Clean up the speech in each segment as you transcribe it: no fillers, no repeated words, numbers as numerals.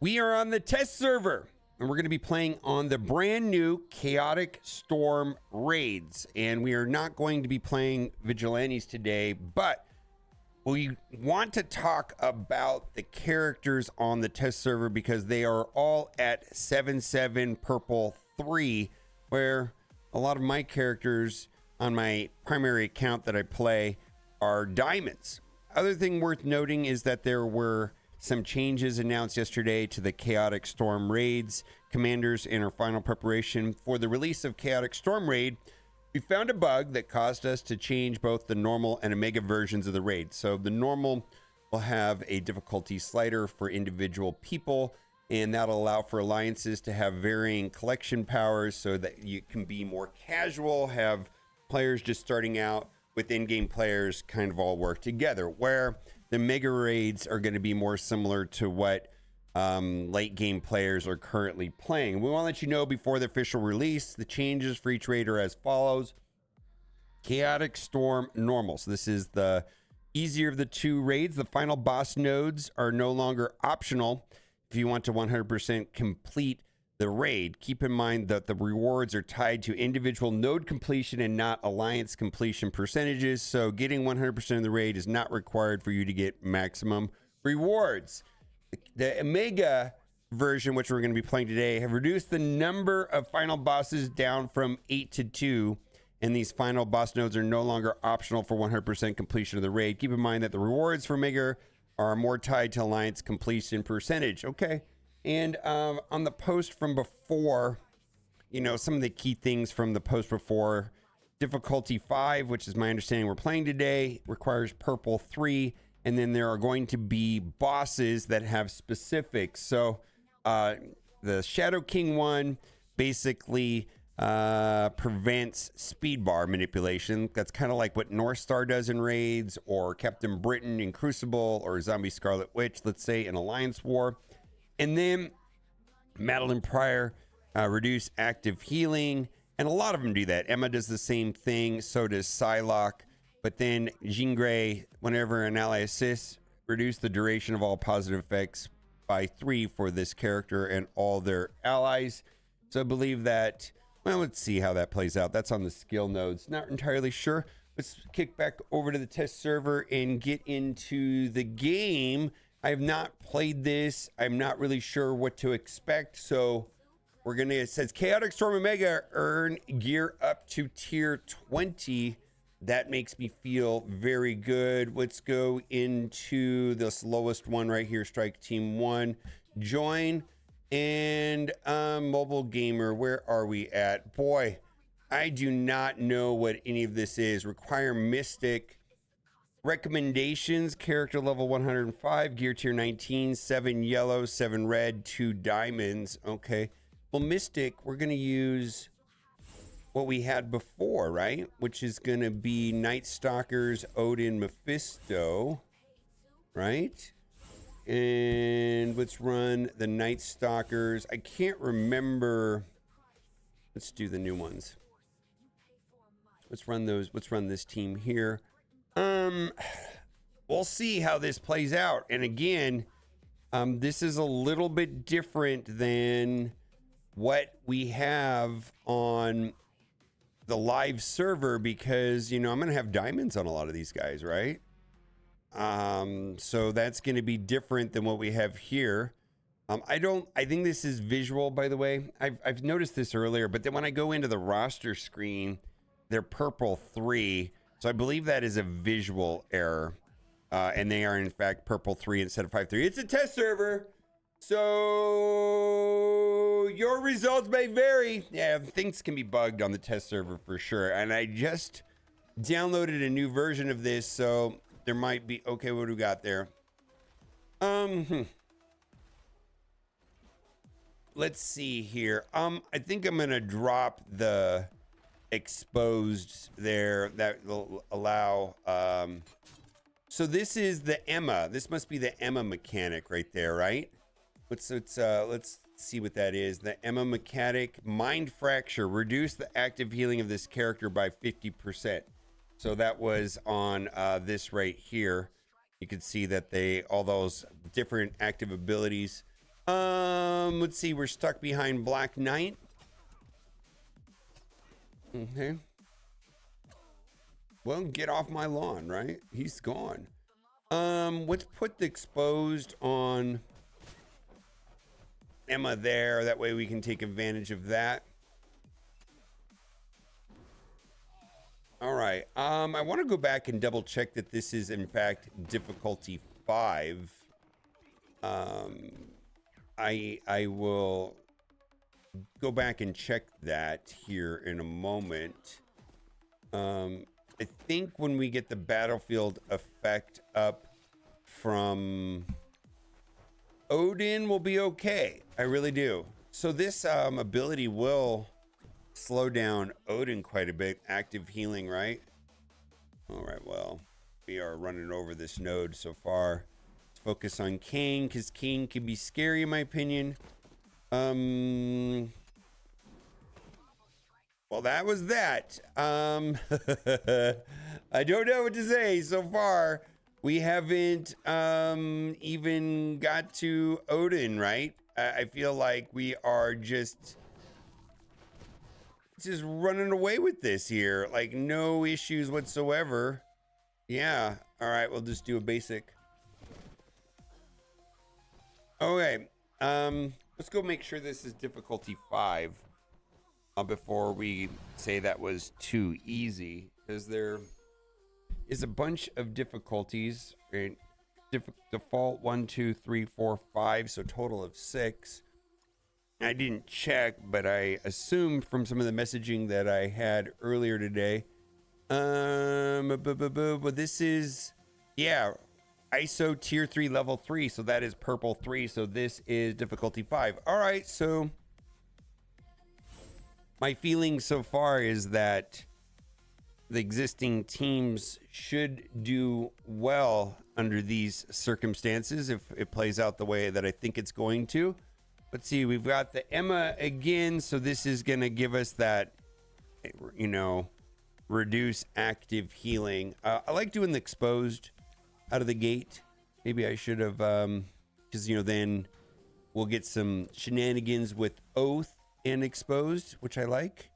We are on the test server, and we're going to be playing on the brand new Chaotic Storm raids. And we are not going to be playing Vigilantes today, but we want to talk about the characters on the test server because they are all at 7/7 purple 3, where a lot of my characters on my primary account that I play are diamonds. Other thing worth noting is that there were some changes announced yesterday to the Chaotic Storm raids. Commanders, in our final preparation for the release of Chaotic Storm raid, we found a bug that caused us to change both the normal and Omega versions of the raid. So the normal will have a difficulty slider for individual people, and that'll allow for alliances to have varying collection powers so that you can be more casual, have players just starting out with in-game players kind of all work together, where the mega raids are going to be more similar to what late game players are currently playing. We want to let you know before the official release, the changes for each raid are as follows. Chaotic Storm normal. So this is the easier of the two raids. The final boss nodes are no longer optional if you want to 100% complete the raid. Keep in mind that the rewards are tied to individual node completion and not alliance completion percentages. So getting 100% of the raid is not required for you to get maximum rewards. The Omega version, which we're going to be playing today, have reduced the number of final bosses down from 8 to 2. And these final boss nodes are no longer optional for 100% completion of the raid. Keep in mind that the rewards for Omega are more tied to alliance completion percentage. Okay. And on the post from before, you know, some of the key things from the post before, difficulty 5, which is my understanding we're playing today, requires purple 3. And then there are going to be bosses that have specifics. So the Shadow King one basically prevents speed bar manipulation. That's kind of like what North Star does in raids, or Captain Britain in Crucible, or Zombie Scarlet Witch, let's say, in Alliance War. And then Madeline Pryor reduce active healing, and a lot of them do that. Emma does the same thing, so does Psylocke. But then Jean Grey, whenever an ally assists, reduce the duration of all positive effects by 3 for this character and all their allies. So I believe that, well, let's see how that plays out. That's on the skill nodes. Not entirely sure. Let's kick back over to the test server and get into the game. I have not played this. I'm not really sure what to expect. So we're going to, it says Chaotic Storm Omega, earn gear up to tier 20. That makes me feel very good. Let's go into this lowest one right here, Strike Team 1. Join, and mobile gamer, where are we at? Boy, I do not know what any of this is. Require Mystic. Recommendations, character level 105, gear tier 19, 7 yellow, 7 red, 2 diamonds. Okay. Well, Mystic, we're going to use what we had before, right? Which is going to be Night Stalkers, Odin, Mephisto, right? And let's run the Night Stalkers. I can't remember. Let's do the new ones. Let's run those. Let's run this team here. We'll see how this plays out. And again, this is a little bit different than what we have on the live server, because, you know, I'm going to have diamonds on a lot of these guys, right? So that's going to be different than what we have here. I think this is visual, by the way. I've noticed this earlier, but then when I go into the roster screen, they're purple 3. So I believe that is a visual error. And they are in fact purple 3 instead of 5-3. It's a test server, so your results may vary. Yeah, things can be bugged on the test server for sure. And I just downloaded a new version of this, so there might be, okay, what do we got there? Let's see here. I think I'm gonna drop the exposed there. That will allow, so this is the Emma. This must be the Emma mechanic right there, right? Let's see what that is. The Emma mechanic, Mind Fracture, reduce the active healing of this character by 50%. So that was on this right here. You can see that all those different active abilities Let's see. We're stuck behind Black Knight. Okay. Well, get off my lawn, right? He's gone. Let's put the exposed on Emma there. That way we can take advantage of that. All right. I want to go back and double check that this is in fact difficulty 5. I will go back and check that here in a moment. I think when we get the battlefield effect up from Odin, we'll be okay. I really do. So this ability will slow down Odin quite a bit. Active healing, right? All right, well, we are running over this node so far. Let's focus on King, because King can be scary in my opinion. Well, that was that. I don't know what to say so far. We haven't even got to Odin, right? I feel like we are just running away with this here. Like, no issues whatsoever. Yeah. All right, we'll just do a basic. Okay. Let's go make sure this is difficulty 5. Before we say that was too easy, because there is a bunch of difficulties, right? Default 1, 2, 3, 4, 5, so total of 6. I didn't check, but I assumed from some of the messaging that I had earlier today. But this is, yeah, ISO tier 3 level 3, so that is purple 3, so this is difficulty 5. All right, so my feeling so far is that the existing teams should do well under these circumstances if it plays out the way that I think it's going to. Let's see, we've got the Emma again, so this is going to give us that, you know, reduce active healing. I like doing the exposed out of the gate. Maybe I should have, because, you know, then we'll get some shenanigans with Oath and exposed, which I like.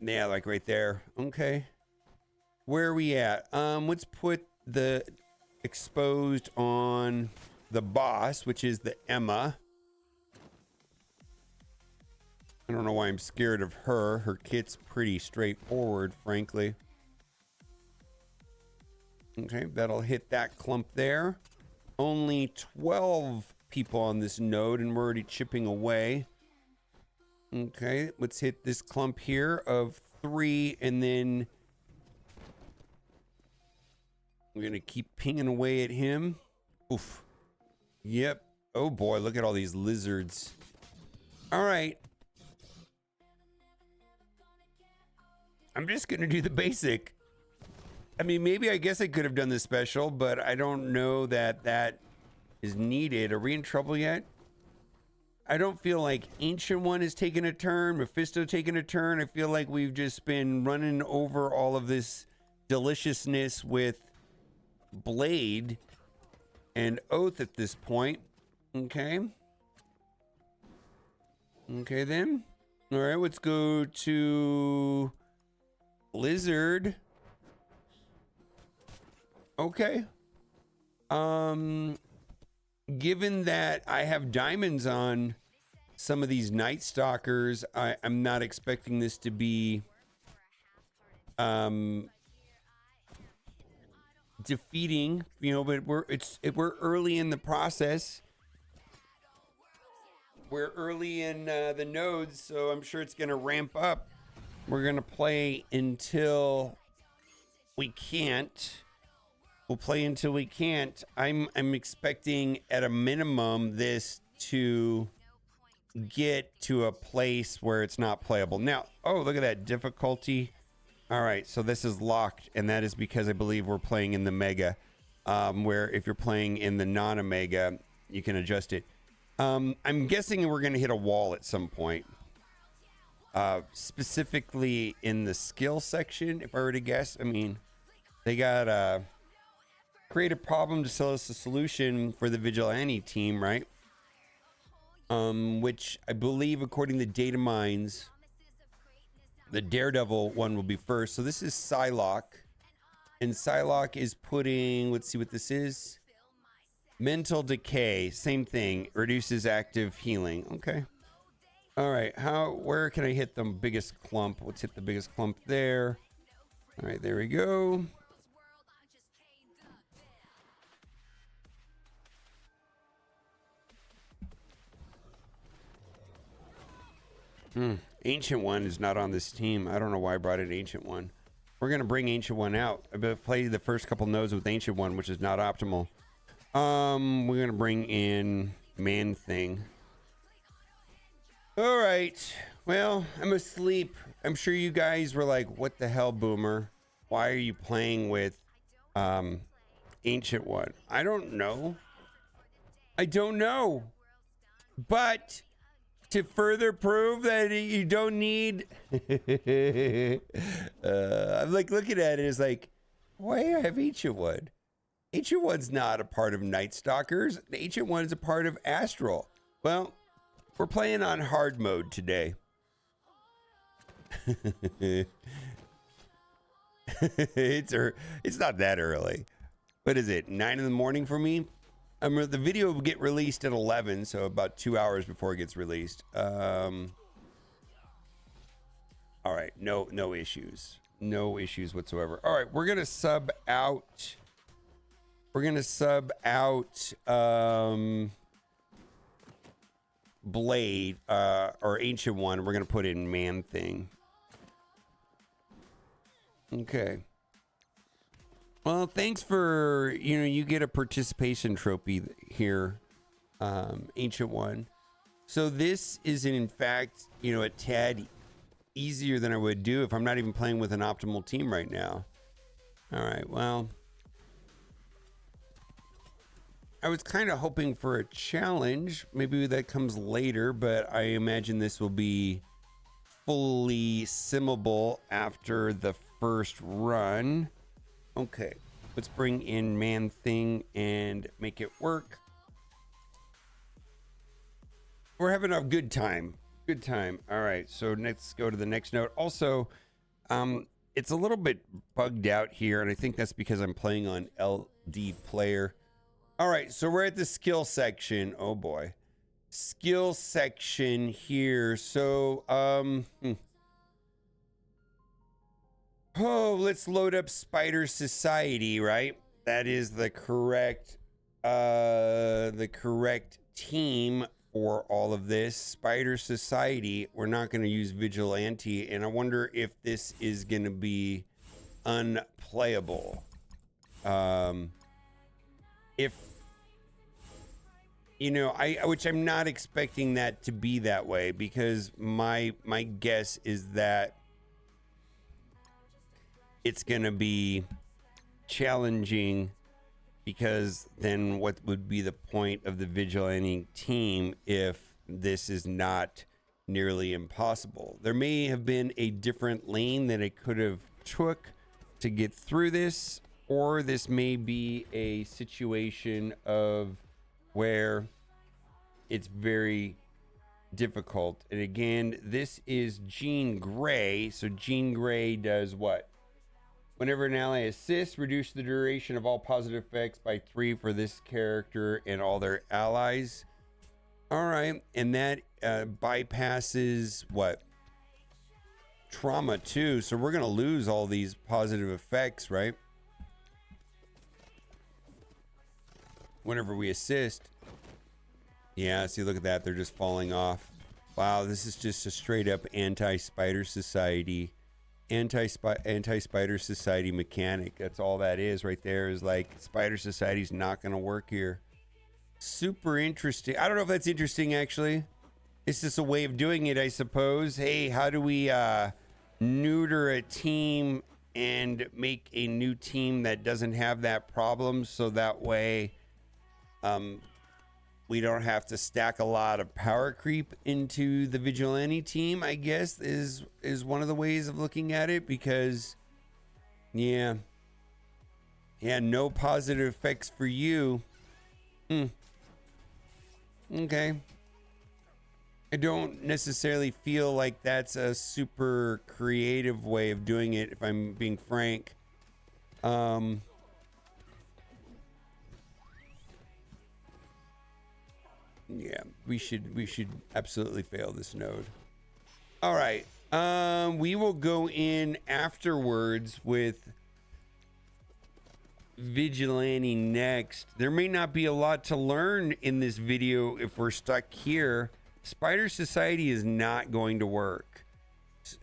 Yeah, like right there. Okay. Where are we at? Let's put the exposed on the boss, which is the Emma. I don't know why I'm scared of her. Her kit's pretty straightforward, frankly. Okay, that'll hit that clump there. Only 12 people on this node, and we're already chipping away. Okay, let's hit this clump here of 3, and then we're gonna keep pinging away at him. Oof. Yep. Oh boy, look at all these lizards. All right. I'm just gonna do the basic. I mean, maybe I guess I could have done the special, but I don't know that that is needed. Are we in trouble yet? I don't feel like Ancient One is taking a turn, Mephisto taking a turn. I feel like we've just been running over all of this deliciousness with Blade and Oath at this point. Okay. Okay then. All right, let's go to Lizard. Okay. Given that I have diamonds on some of these Night Stalkers, I'm not expecting this to be defeating, you know, but we're early in the process. We're early in the nodes, so I'm sure it's gonna ramp up. We're gonna play until we can't. We'll play until we can't. I'm expecting at a minimum this to get to a place where it's not playable. Now, oh, look at that difficulty. All right, so this is locked, and that is because I believe we're playing in the Mega, where if you're playing in the non-Omega, you can adjust it. I'm guessing we're going to hit a wall at some point, specifically in the skill section, if I were to guess. I mean, they got create a problem to sell us a solution for the Vigilante team, right? Which I believe, according to data mines, the Daredevil one will be first. So this is Psylocke. And Psylocke is putting, let's see what this is. Mental decay, same thing, reduces active healing. Okay. All right, where can I hit the biggest clump? Let's hit the biggest clump there. All right, there we go. Ancient One is not on this team. I don't know why I brought an Ancient One. We're gonna bring Ancient One out. I've played the first couple nodes with Ancient One, which is not optimal. We're gonna bring in Man Thing. All right. Well, I'm asleep. I'm sure you guys were like, "What the hell, Boomer? Why are you playing with Ancient One?" I don't know. I don't know. But to further prove that you don't need, I'm like looking at it as like, why have Ancient One? Ancient One's not a part of Night Stalkers. The Ancient One is a part of Astral. Well, we're playing on hard mode today. It's not that early. What is it? 9 in the morning for me? The video will get released at 11, so about 2 hours before it gets released. All right, no issues. No issues whatsoever. All right, we're gonna sub out. We're gonna sub out Blade or Ancient One. We're gonna put in Man Thing. Okay. Well, thanks for, you get a participation trophy here, Ancient One. So this is in fact, a tad easier than I would do if I'm not even playing with an optimal team right now. All right, well, I was kind of hoping for a challenge. Maybe that comes later, but I imagine this will be fully simmable after the first run. Okay, let's bring in Man Thing and make it work. We're having a good time. Good time. All right, so let's go to the next note. Also, it's a little bit bugged out here, and I think that's because I'm playing on LD Player. All right, so we're at the skill section. Oh boy. Skill section here. So, let's load up Spider Society, right? That is the correct team for all of this. Spider Society. We're not going to use Vigilante, and I wonder if this is going to be unplayable. Which I'm not expecting that to be that way, because my guess is that it's gonna be challenging, because then what would be the point of the Vigilante team if this is not nearly impossible? There may have been a different lane that it could have took to get through this, or this may be a situation of where it's very difficult. And again, this is Jean Grey. So Jean Grey does what? Whenever an ally assists, reduce the duration of all positive effects by 3 for this character and all their allies. All right, and that bypasses what? Trauma too. So we're gonna lose all these positive effects, right? Whenever we assist. Yeah, see, look at that. They're just falling off. Wow, this is just a straight up anti-Spider Society, anti-Spider Society mechanic. That's all that is right there, is like Spider Society's not going to work here. Super interesting. I don't know if that's interesting, actually. It's just a way of doing it, I suppose. Hey, how do we neuter a team and make a new team that doesn't have that problem, so that way we don't have to stack a lot of power creep into the Vigilante team, I guess, is one of the ways of looking at it. Because, yeah, Yeah, no positive effects for you. Okay. I don't necessarily feel like that's a super creative way of doing it, if I'm being frank. Yeah, we should absolutely fail this node. All right. We will go in afterwards with Vigilante next. There may not be a lot to learn in this video if we're stuck here. Spider Society is not going to work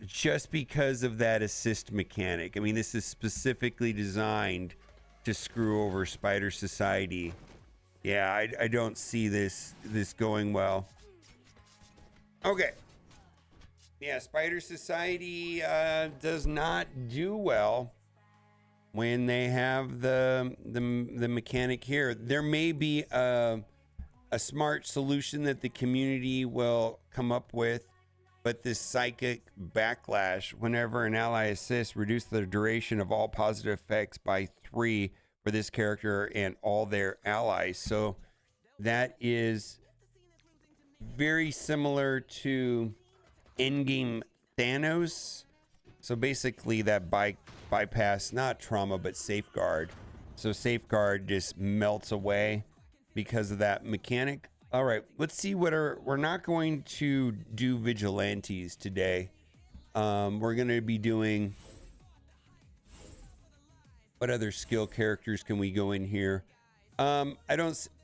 just because of that assist mechanic. I mean, this is specifically designed to screw over Spider Society. Yeah, I don't see this going well. Okay. Yeah, Spider Society does not do well when they have the mechanic here. There may be a smart solution that the community will come up with, but this psychic backlash, whenever an ally assists, reduce the duration of all positive effects by 3 for this character and all their allies. So that is very similar to in-game Thanos. So basically that bypass, not trauma, but safeguard. So safeguard just melts away because of that mechanic. All right, let's see we're not going to do vigilantes today. We're going to be doing, what other skill characters can we go in here? And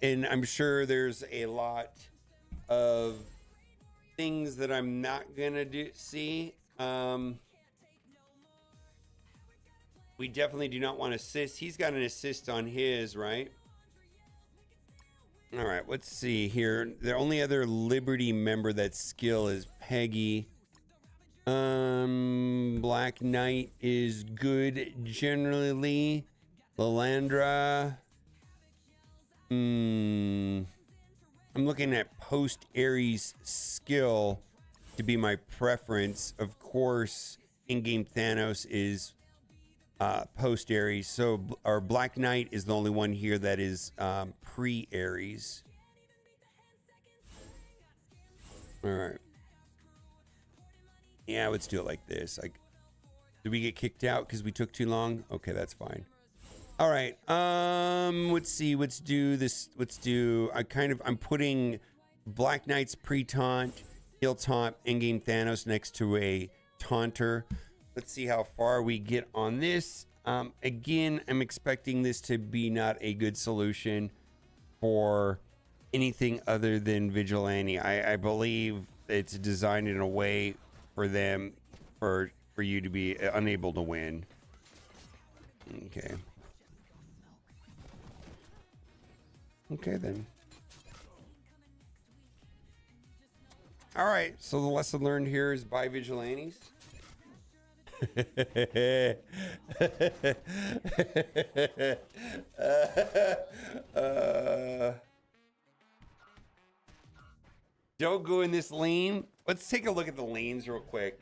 I'm sure there's a lot of things that I'm not gonna see. We definitely do not want assist. He's got an assist on his, right? All right, let's see here. The only other Liberty member that's skill is Peggy. Black Knight is good generally. Lalandra. I'm looking at post Ares skill to be my preference. Of course, in-game Thanos is post Ares. So our Black Knight is the only one here that is pre Ares. All right. Yeah, let's do it like this. Like, did we get kicked out because we took too long? Okay, that's fine. All right. Let's see. Let's do this. I'm putting Black Knight's pre-taunt, he'll taunt in-game Thanos next to a taunter. Let's see how far we get on this. Again, I'm expecting this to be not a good solution for anything other than Vigilante. I believe it's designed in a way for them, for you to be unable to win. Okay. Okay, then. All right, so the lesson learned here is buy vigilantes. Don't go in this lane. Let's take a look at the lanes real quick.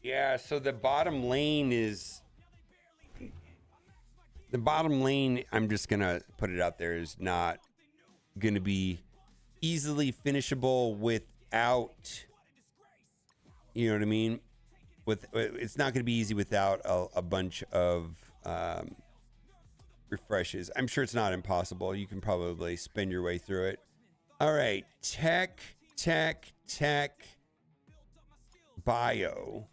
Yeah, so the bottom lane, I'm just gonna put it out there, is not gonna be easily finishable without, you know what I mean? It's not gonna be easy without a bunch of refreshes. I'm sure it's not impossible. You can probably spin your way through it. All right, tech, bio,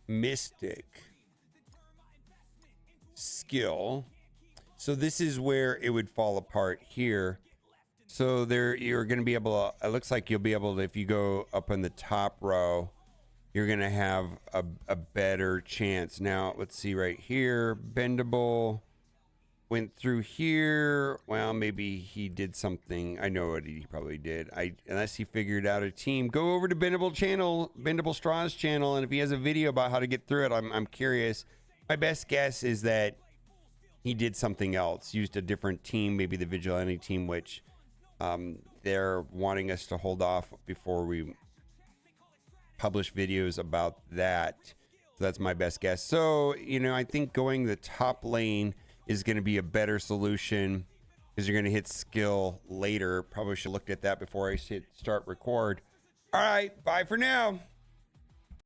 mystic, skill. So this is where it would fall apart here. So there, you're going to be able to, it looks like you'll be able to, if you go up in the top row, you're going to have a better chance. Now, let's see right here. Bendable went through here. Well, maybe he did something. I know what he probably did. Unless he figured out a team. Go over to Bendable Straw's channel, and if he has a video about how to get through it, I'm curious. My best guess is that he did something else, used a different team, maybe the Vigilante team, which they're wanting us to hold off before we publish videos about that. So that's my best guess. So, you know, I think going the top lane is going to be a better solution because you're going to hit skill later. Probably should have looked at that before I hit start record. All right, bye for now.